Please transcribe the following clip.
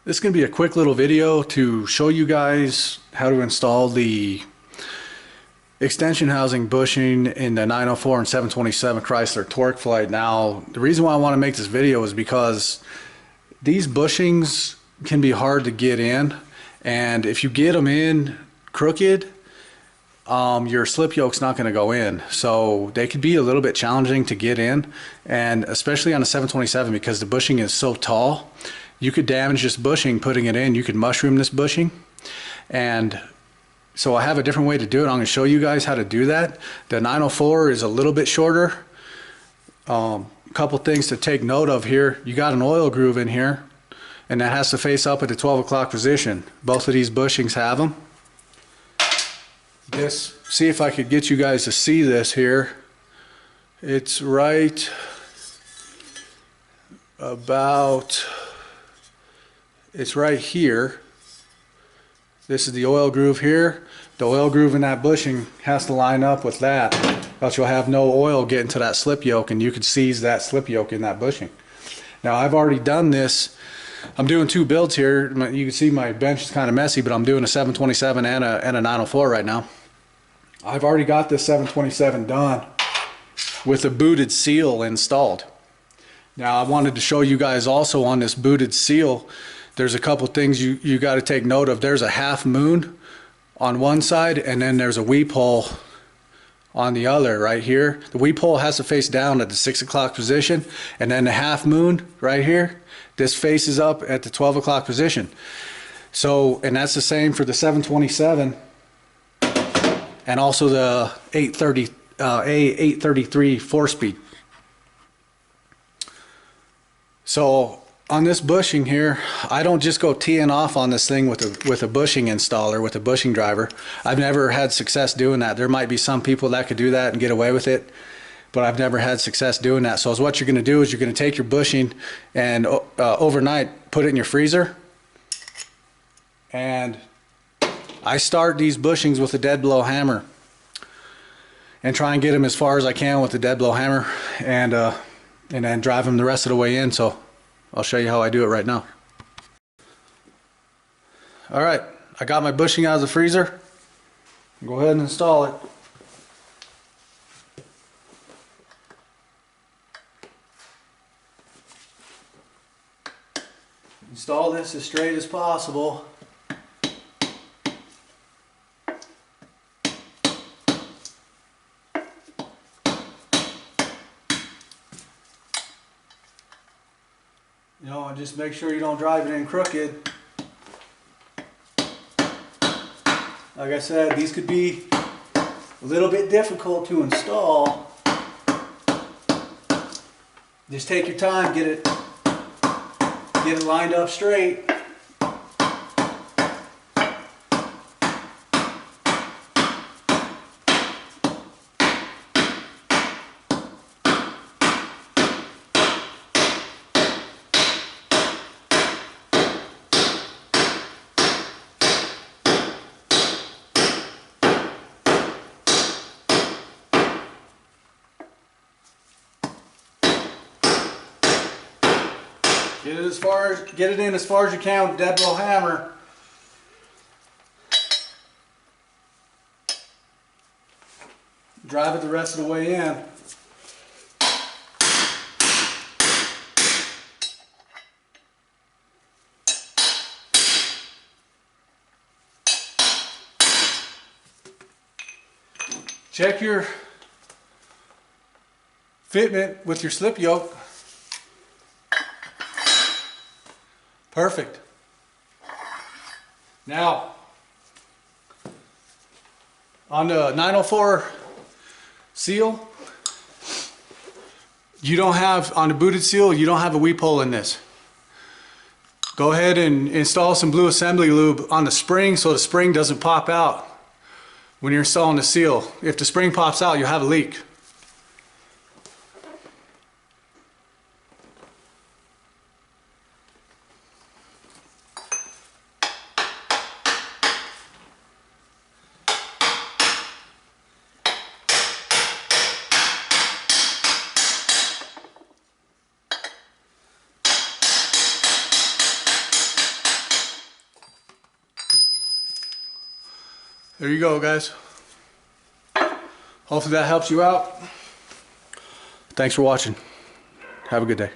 This is going to be a quick little video to show you guys how to install the extension housing bushing in the 904 and 727 Chrysler Torque Flight. Now, the reason why I want to make this video is because these bushings can be hard to get in, and if you get them in crooked, your slip yoke's not going to go in. So they could be a little bit challenging to get in, and especially on a 727 because the bushing is so tall. You could damage this bushing putting it in. You could mushroom this bushing. And so I have a different way to do it. I'm going to show you guys how to do that. The 904 is a little bit shorter. A couple things to take note of here. You got an oil groove in here, and that has to face up at the 12 o'clock position. Both of these bushings have them. See if I could get you guys to see this here. It's right about... It's right here. This is the oil groove here. The oil groove in that bushing has to line up with that, else you'll have no oil getting to that slip yoke, and you could seize that slip yoke in that bushing. Now, I've already done this. I'm doing two builds here. You can see my bench is kind of messy, but I'm doing a 727 and a 904 right now. I've already got this 727 done with a booted seal installed. Now, I wanted to show you guys also on this booted seal, there's a couple things you got to take note of. There's a half moon on one side, and then there's a weep hole on the other right here. The weep hole has to face down at the 6 o'clock position, and then the half moon right here, this faces up at the 12 o'clock position. So, and that's the same for the 727 and also the 833 4-speed. So on this bushing here, I don't just go teeing off on this thing with a bushing installer, with a bushing driver. I've never had success doing that. There might be some people that could do that and get away with it, but I've never had success doing that. So what you're going to do is you're going to take your bushing and overnight put it in your freezer. And I start these bushings with a dead blow hammer and try and get them as far as I can with the dead blow hammer, and then drive them the rest of the way in. So I'll show you how I do it right now. Alright, I got my bushing out of the freezer. Go ahead and install it. Install this as straight as possible. You know, and just make sure you don't drive it in crooked. Like I said, these could be a little bit difficult to install. Just take your time, get it lined up straight. Get it in as far as you can with a dead blow hammer. Drive it the rest of the way in. Check your fitment with your slip yoke. Perfect. Now, on the 904 seal, you don't have, on the booted seal, you don't have a weep hole in this. Go ahead and install some blue assembly lube on the spring so the spring doesn't pop out when you're installing the seal. If the spring pops out, you'll have a leak. There you go, guys. Hopefully that helps you out. Thanks for watching. Have a good day.